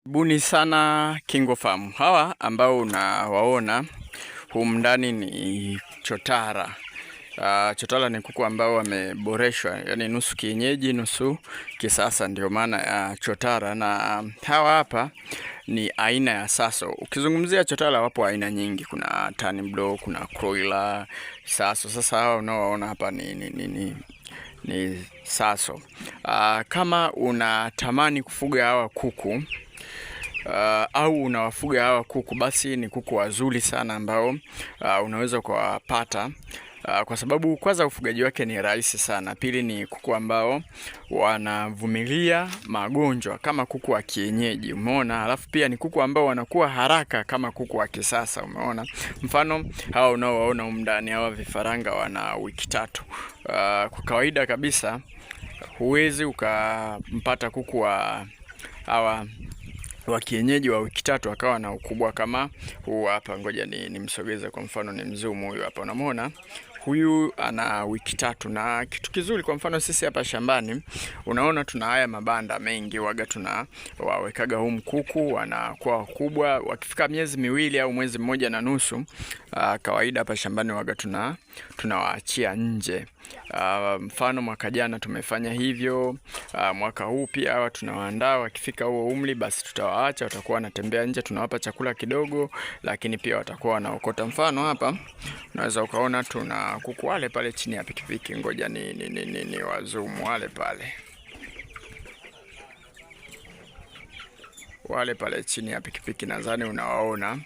Buni sana KingoFarm. Hawa ambao unawaona humu ndani ni chotara. Chotara ni kuku ambao wameboreshwa, yani nusu kienyeji nusu kisasa, ndio maana ya chotara. Na hawa hapa ni aina ya Saso. Ukizungumzia chotara wapo aina nyingi, kuna Turnblow, kuna Croiler, Saso. Sasa hawa unaowaona hapa ni Saso. Kama unatamani kufuga hawa kuku au unawafuga hawa kuku, basi ni kuku wazuri sana ambao unaweza kuwapata kwa sababu kwanza ufugaji wake ni rahisi sana. Pili ni kuku ambao wanavumilia magonjwa kama kuku wa kienyeji, umeona. Alafu pia ni kuku ambao wanakuwa haraka kama kuku wa kisasa, umeona. Mfano hawa unaowaona humu ndani, hawa vifaranga wana wiki 3. Kwa kawaida kabisa huwezi ukampata kuku wa hawa wa kienyeji wa wiki 3 akawa na ukubwa kama huu hapa. Ngoja nimsogeze kwa mfano, ni mzumu huyu hapa, unamwona huyu ana wiki 3. Na kitu kizuri, kwa mfano sisi hapa shambani, unaona tuna haya mabanda mengi, waga tuna wawekaga humu kuku, wanakuwa wakubwa. Wakifika miezi 2 au mwezi 1.5, kawaida hapa shambani waga tunawaachia nje. Mfano mwaka jana tumefanya hivyo. Mwaka huu pia hawa tunawaandaa, wakifika huo umri basi tutawaacha, watakuwa wanatembea nje, tunawapa chakula kidogo, lakini pia watakuwa wanaokota. Mfano hapa unaweza ukaona tuna kuku wale pale chini ya pikipiki. Ngoja ni wazumu wale pale chini ya pikipiki, nadhani unawaona.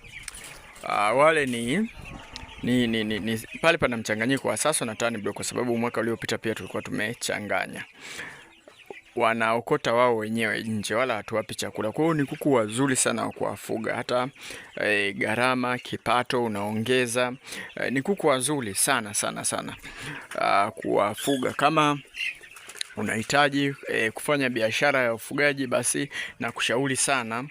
Wale ni pale pana mchanganyiko wa Saso na Turnblow, kwa sababu mwaka uliopita pia tulikuwa tumechanganya. Wanaokota wao wenyewe nje, wala hatuwapi chakula. Kwa hiyo ni kuku wazuri sana wa kuwafuga, hata gharama kipato unaongeza. Ni kuku wazuri sana kuwafuga. Kama unahitaji kufanya biashara ya ufugaji, basi na kushauri sana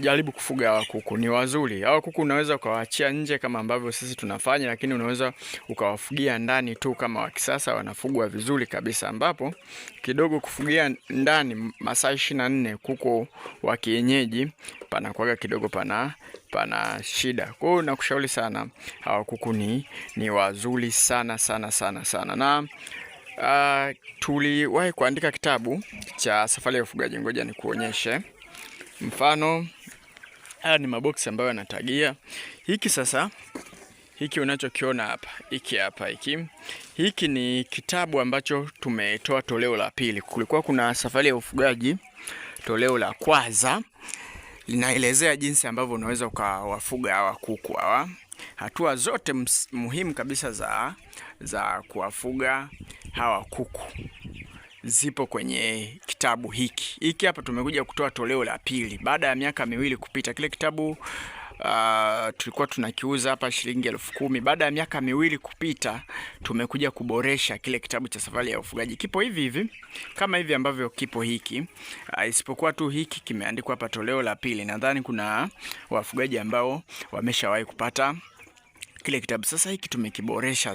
jaribu kufuga hawa kuku. Ni wazuri hawa kuku, unaweza ukawaachia nje kama ambavyo sisi tunafanya, lakini unaweza ukawafugia ndani tu kama wa kisasa, wanafugwa vizuri kabisa, ambapo kidogo kufugia ndani masaa 24 kuku wa kienyeji panakuwa kidogo pana shida. Kwa hiyo nakushauri sana, hawa kuku ni wazuri sana. Na tuliwahi kuandika kitabu cha safari ya ufugaji. Ngoja nikuonyeshe. Mfano haya ni maboksi ambayo yanatagia. Hiki sasa, hiki unachokiona hapa, hiki ni kitabu ambacho tumetoa toleo la pili. Kulikuwa kuna safari ya ufugaji toleo la kwanza, linaelezea jinsi ambavyo unaweza ukawafuga hawa kuku hawa, hatua zote muhimu kabisa za kuwafuga hawa kuku zipo kwenye kitabu hiki. Hiki hapa tumekuja kutoa toleo la pili baada ya miaka 2 kupita. Kile kitabu tulikuwa tunakiuza hapa shilingi 10,000. Baada ya miaka 2 kupita, tumekuja kuboresha kile kitabu cha safari ya ufugaji. Kipo hivi kama hivi ambavyo kipo hiki, isipokuwa tu hiki kimeandikwa hapa toleo la pili. Nadhani kuna wafugaji ambao wameshawahi kupata kile kitabu. Sasa hiki tumekiboresha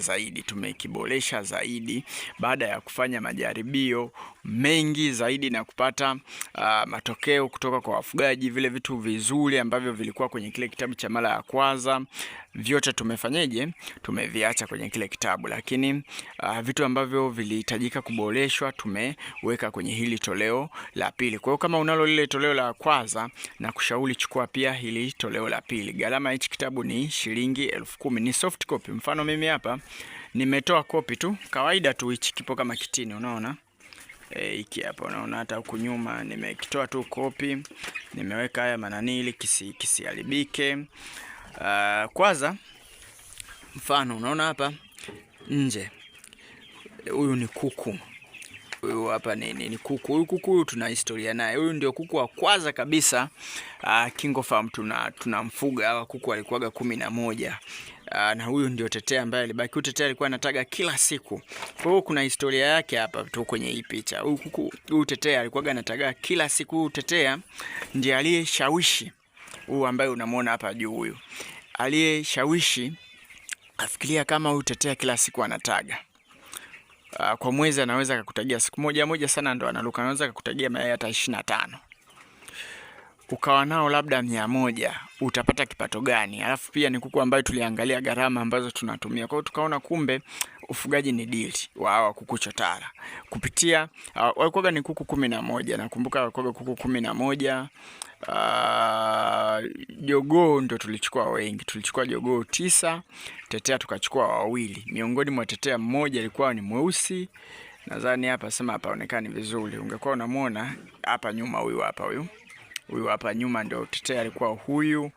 zaidi baada ya kufanya majaribio mengi zaidi na kupata matokeo kutoka kwa wafugaji. Vile vitu vizuri ambavyo vilikuwa kwenye kile kitabu cha mara ya kwanza, vyote tumeviacha kwenye kile kitabu, lakini vitu ambavyo vilihitajika kuboreshwa tumeweka kwenye hili toleo la pili. Kwa hiyo kama unalo lile toleo la kwanza, na kushauri chukua pia hili toleo la pili. Gharama hichi kitabu ni shilingi 10,000. Ni soft copy. Mfano mimi hapa nimetoa kopi tu kawaida tu, hichi kipo kama kitini, unaona. Hiki hapa unaona, hata huku nyuma nimekitoa tu kopi, nimeweka haya manani ili kisiharibike. Kwanza mfano unaona hapa nje, huyu ni kuku. Huyu hapa ni kuku. Huyu kuku tuna historia naye. Huyu ndio kuku wa kwanza kabisa KingoFarm tunamfuga. Hawa kuku walikuwaga 11. Na huyu ndio tetea ambaye alibaki. Huyu tetea alikuwa anataga kila siku. Kwa hiyo kuna historia yake hapa tu kwenye hii picha. Huyu tetea alikuwaga anataga kila siku. Huyu tetea ndiye aliyeshawishi huyu ambaye unamwona hapa juu, huyu aliyeshawishi afikiria kama huyu tetea kila siku anataga. Kwa mwezi anaweza kukutagia siku moja sana ndo analuka, anaweza kukutagia mayai hata 25. ukawa nao labda 100, utapata kipato gani? Alafu pia ni kuku ambayo tuliangalia gharama ambazo tunatumia. Kwa hiyo tukaona kumbe ufugaji ni dili wa hawa kuku chotara. Kupitia walikuwa ni kuku 11, nakumbuka walikuwa kuku 11. Jogoo ndio tulichukua wengi, tulichukua jogoo 9, tetea tukachukua 2. Miongoni mwa tetea mmoja alikuwa ni mweusi. Nadhani hapa sema hapaonekani vizuri. Ungekuwa unamuona hapa nyuma, huyu hapa nyuma ndio tetea alikuwa huyu,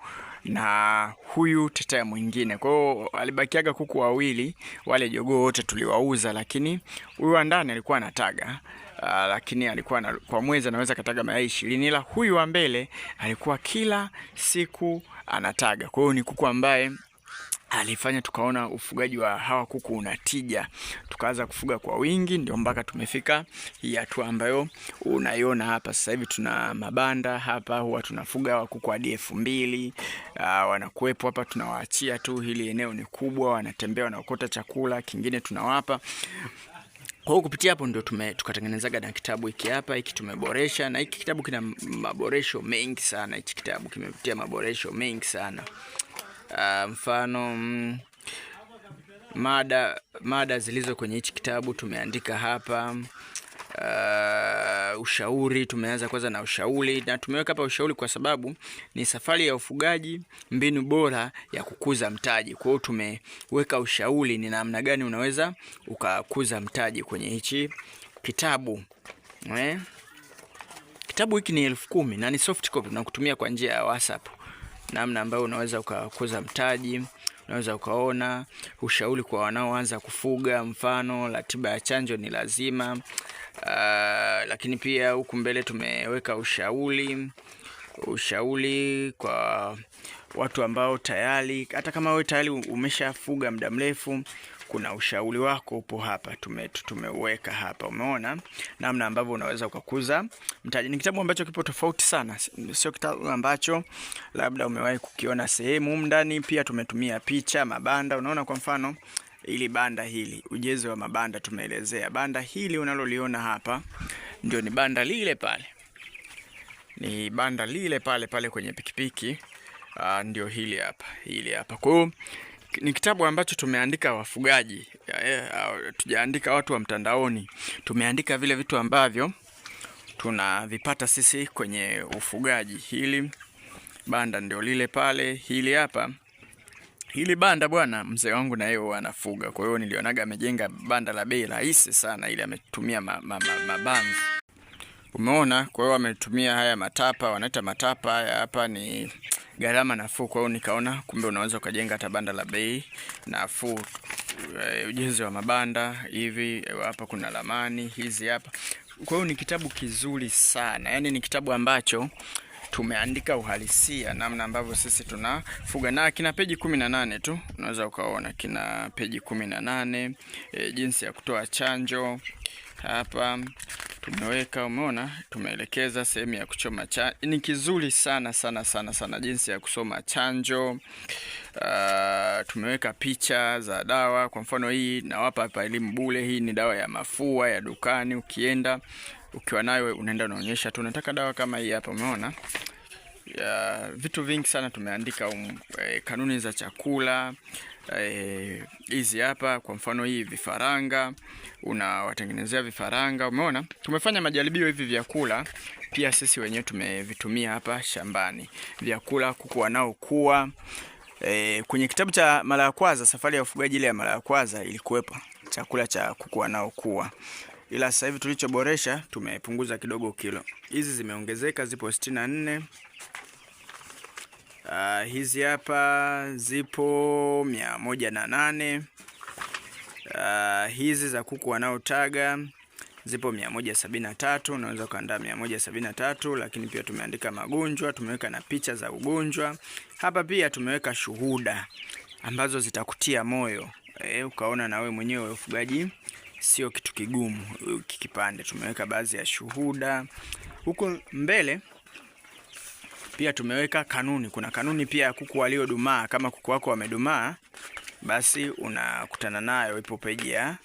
na huyu tetea mwingine. Kwa hiyo alibakiaga kuku 2, wale jogoo wote tuliwauza, lakini huyu wa ndani alikuwa anataga. Lakini alikuwa kwa mwezi anaweza kataga mayai 20, ila huyu wa mbele alikuwa kila siku anataga. Kwa hiyo ni kuku ambaye alifanya tukaona ufugaji wa hawa kuku unatija, tukaanza kufuga kwa wingi, ndio mpaka tumefika hii hatua ambayo unaiona hapa. Sasa hivi tuna mabanda hapa, huwa tunafuga hawa kuku hadi 2000. Wanakuepo hapa, tunawaachia tu. Hili eneo ni kubwa, wanatembea, wanaokota chakula, kingine tunawapa. Kwa hiyo kupitia hapo ndio tukatengenezaga na kitabu hiki hapa. Hiki tumeboresha, na hiki kitabu kina maboresho mengi sana. Hiki kitabu kimepitia maboresho mengi sana. Mfano mada zilizo kwenye hichi kitabu tumeandika hapa. Ushauri, tumeanza kwanza na ushauri, na tumeweka hapa ushauri kwa sababu ni safari ya ufugaji, mbinu bora ya kukuza mtaji. Kwa hiyo tumeweka ushauri ni namna gani unaweza ukakuza mtaji kwenye hichi kitabu. Kitabu hiki ni 10,000 na ni soft copy, na kutumia kwa njia ya WhatsApp, namna ambayo unaweza ukakuza mtaji. Unaweza ukaona ushauri kwa wanaoanza kufuga, mfano ratiba ya chanjo ni lazima. Lakini pia huku mbele tumeweka ushauri kwa watu ambao tayari, hata kama wewe tayari umeshafuga muda mrefu, kuna ushauri wako upo hapa, tumeuweka hapa. Umeona namna ambavyo unaweza ukakuza mtaji. Ni kitabu ambacho kipo tofauti sana, sio kitabu ambacho labda umewahi kukiona sehemu ndani. Pia tumetumia picha, mabanda. Unaona kwa mfano ili banda hili, ujenzi wa mabanda tumeelezea. Banda hili unaloliona hapa ndio ni banda lile pale, ni banda lile pale kwenye pikipiki. Ndio hili hapa. Kwa hiyo ni kitabu ambacho tumeandika wafugaji, tujaandika watu wa mtandaoni. Tumeandika vile vitu ambavyo tunavipata sisi kwenye ufugaji. Hili banda ndio lile pale. Hili hapa, hili banda bwana, mzee wangu na yeye anafuga. Kwa hiyo nilionaga amejenga banda la bei rahisi sana, ili ametumia mabanzi. Umeona? Kwa hiyo ametumia haya matapa, wanaita matapa haya hapa, ni gharama nafuu. Kwa hiyo nikaona kumbe unaweza ukajenga hata banda la bei nafuu. Ujenzi wa mabanda hivi hapa, kuna ramani hizi hapa. Kwa hiyo ni kitabu kizuri sana, yaani ni kitabu ambacho tumeandika uhalisia namna ambavyo sisi tunafuga, na kina peji 18 tu, unaweza ukaona kina peji 18. Jinsi ya kutoa chanjo hapa tumeweka, umeona, tumeelekeza sehemu ya kuchoma chanjo. Ni kizuri sana jinsi ya kusoma chanjo. Tumeweka picha za dawa, kwa mfano hii nawapa hapa elimu bure. Hii ni dawa ya mafua ya dukani, ukienda ukiwa nayo unaenda unaonyesha tu nataka dawa kama hii hapa. Umeona vitu vingi sana tumeandika. Kanuni za chakula hizi hapa, kwa mfano hii vifaranga, unawatengenezea vifaranga. Umeona tumefanya majaribio hivi vyakula pia sisi wenyewe tumevitumia hapa shambani, vyakula kuku wanaokuwa. Kwenye kitabu cha mara ya kwanza, safari ya ufugaji ile ya mara ya kwanza, ilikuwepo chakula cha kuku wanaokuwa, ila sasa hivi tulichoboresha tumepunguza kidogo kilo. Hizi zimeongezeka, zipo 64. Hizi hapa zipo 108. Hizi za kuku wanaotaga zipo 173. Unaweza kuandaa 173, lakini pia tumeandika magonjwa, tumeweka na picha za ugonjwa. Hapa pia tumeweka shuhuda ambazo zitakutia moyo, ukaona na wewe mwenyewe ufugaji sio kitu kigumu. Kipande tumeweka baadhi ya shuhuda. Huko mbele pia tumeweka kanuni. Kuna kanuni pia ya kuku waliodumaa. Kama kuku wako wamedumaa, basi unakutana nayo, ipo peji ya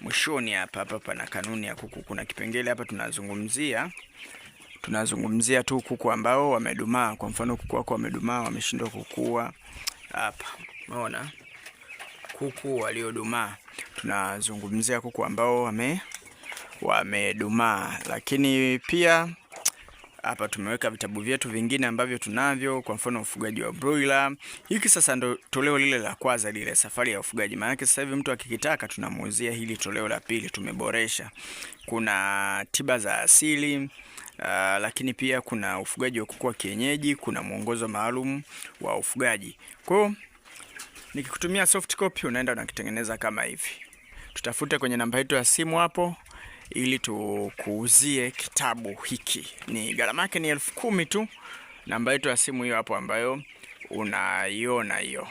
mwishoni hapa pana kanuni ya kuku. Kuna kipengele hapa tunazungumzia tunazungumzia tu kuku ambao wamedumaa. Kwa mfano kuku wako wamedumaa, wameshindwa kukua hapa, umeona kuku waliodumaa, tunazungumzia kuku ambao wamedumaa. Lakini pia hapa tumeweka vitabu vyetu vingine ambavyo tunavyo, kwa mfano ufugaji wa broiler. Hiki sasa ndo toleo lile la kwanza, lile safari ya ufugaji. Maana sasa hivi mtu akikitaka tunamuuzia hili toleo la pili, tumeboresha. Kuna tiba za asili, lakini pia kuna ufugaji wa kuku wa kienyeji, kuna mwongozo maalum wa ufugaji. Kwa hiyo nikikutumia soft copy unaenda unakitengeneza kama hivi. Tutafute kwenye namba yetu ya simu hapo ili tukuuzie kitabu hiki. Ni gharama yake ni 10,000 tu. Namba yetu ya simu hiyo hapo ambayo unaiona hiyo.